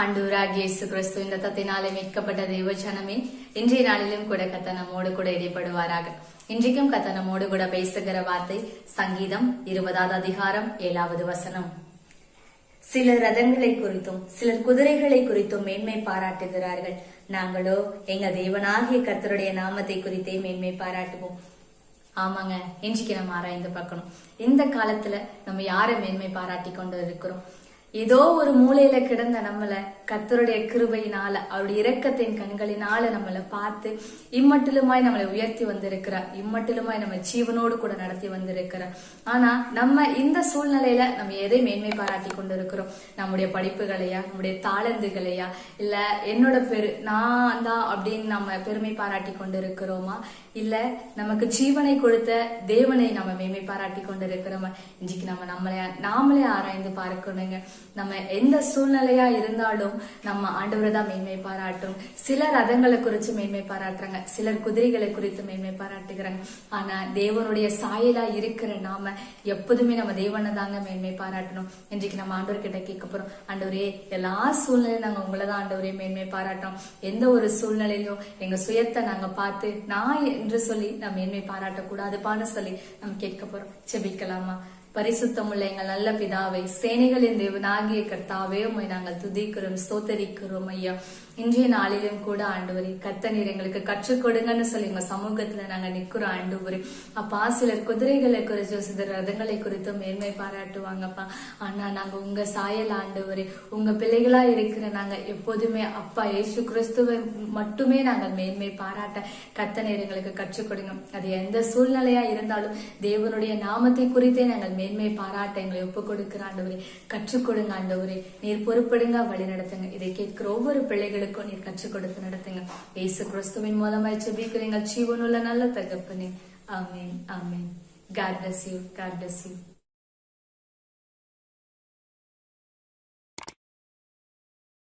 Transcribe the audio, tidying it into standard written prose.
ஆண்டவராகிய இயேசு கிறிஸ்துவின் ரத்தத்தினாலே மீட்கப்பட்ட தேவ ஜனமே, இன்றைய நாளிலும் கூட கர்த்தர் நம்மோடு கூட இடைப்படுவாராக. இன்றைக்கும் கர்த்தர் நம்மோடு கூட பேசுகிற வார்த்தை சங்கீதம் 20வது அதிகாரம் 7வது வசனம். சிலர் ரதங்களை குறித்தும் சிலர் குதிரைகளை குறித்தும் மேன்மை பாராட்டுகிறார்கள். நாங்களோ எங்க தேவனாகிய கர்த்தருடைய நாமத்தை குறித்தே மேன்மை பாராட்டுவோம். ஆமாங்க, இன்றைக்கு நம்ம ஆராய்ந்து பார்க்கணும். இந்த காலத்துல நம்ம யாரை மேன்மை பாராட்டி கொண்டு இருக்கிறோம்? ஏதோ ஒரு மூலையில கிடந்த நம்மள கர்த்தருடைய கிருபையினால, அவருடைய இரக்கத்தின் கண்களினால நம்மளை பார்த்து இம்மட்டிலுமாய் நம்மளை உயர்த்தி வந்திருக்கிறார். இம்மட்டிலுமாய் நம்ம ஜீவனோடு கூட நடத்தி வந்திருக்கிறார். ஆனா நம்ம இந்த சூழ்நிலையில நம்ம எதை மேன்மை பாராட்டி கொண்டு இருக்கிறோம்? நம்முடைய படிப்புகளையா, நம்முடைய தாளந்துகளையா, இல்ல என்னோட பெரு நான் தான் அப்படின்னு நம்ம பெருமை பாராட்டி கொண்டு இருக்கிறோமா? இல்ல நமக்கு ஜீவனை கொடுத்த தேவனை நம்ம மேன்மை பாராட்டி கொண்டு இருக்கிறோமா? இன்றைக்கு நாமளே ஆராய்ந்து பார்க்கணுங்க. நம்ம எந்த சூழ்நிலையா இருந்தாலும் நம்ம ஆண்டவரை தான் மேன்மை பாராட்டும். சிலர் ரதங்களை குறித்து மேன்மை பாராட்டுறாங்க, சிலர் குதிரைகளை குறித்து மேன்மை பாராட்டுகிறாங்க. ஆனா தேவனுடைய சாயலா இருக்கிற நாம எப்போதுமே நம்ம தேவனை தாங்க மேன்மை பாராட்டணும். இன்றைக்கு நம்ம ஆண்டவர்கிட்ட கேட்க போறோம், ஆண்டவரே எல்லா சூழ்நிலையும் நாங்க உங்களதான் ஆண்டவரே மேன்மை பாராட்டோம். எந்த ஒரு சூழ்நிலையிலும் எங்க சுயத்தை நாங்க பார்த்து நான் என்று சொல்லி நம்ம மேன்மை பாராட்டக்கூடாதுப்பான்னு சொல்லி நம்ம கேட்க போறோம். செபிக்கலாமா? பரிசுத்தமுள்ள எங்கள் நல்ல பிதாவை, சேனைகளின் தேவனாகிய கர்த்தாவே, உம்மை நாங்கள் துதிக்கிறோம், ஸ்தோத்தரிக்கிறோம் ஐயா. இன்றைய நாளிலும் கூட ஆண்டவரே கர்த்தர் நீர் எங்களுக்கு கற்றுக் கொடுங்கன்னு சொல்லி எங்க சமூகத்துல நாங்க நிக்கிறோம் ஆண்டவரே. அப்பா, சிலர் குதிரைகளை குறித்து சிலர் ரதங்களை குறித்து மேன்மை பாராட்டுவாங்கப்பா. ஆனா நாங்க உங்க சாயல் ஆண்டவரே, உங்க பிள்ளைகளா இருக்கிற நாங்க எப்போதுமே அப்பா இயேசு கிறிஸ்துவை மட்டுமே நாங்கள் மேன்மை பாராட்ட கர்த்தர் நீர் எங்களுக்கு கற்றுக் கொடுங்க. அது எந்த சூழ்நிலையா இருந்தாலும் தேவனுடைய நாமத்தை குறித்தே நாங்கள் மேன்மை பாராட்ட எங்களை ஒப்பு கொடுக்கிற ஆண்டவரே, கற்றுக் கொடுங்க ஆண்டவரே. நீர் பொறுப்படுங்க, வழி நடத்துங்க. இதை கேட்கிற ஒவ்வொரு பிள்ளைகளுக்கும் நீர் கற்றுக் கொடுத்து நடத்துங்க. இயேசு கிறிஸ்துவின் மூலமாய் ஜெபிக்கிறீங்க ஜீவனுள்ள நல்ல தகப்பனே. ஆமென், ஆமென். God bless you. God bless you.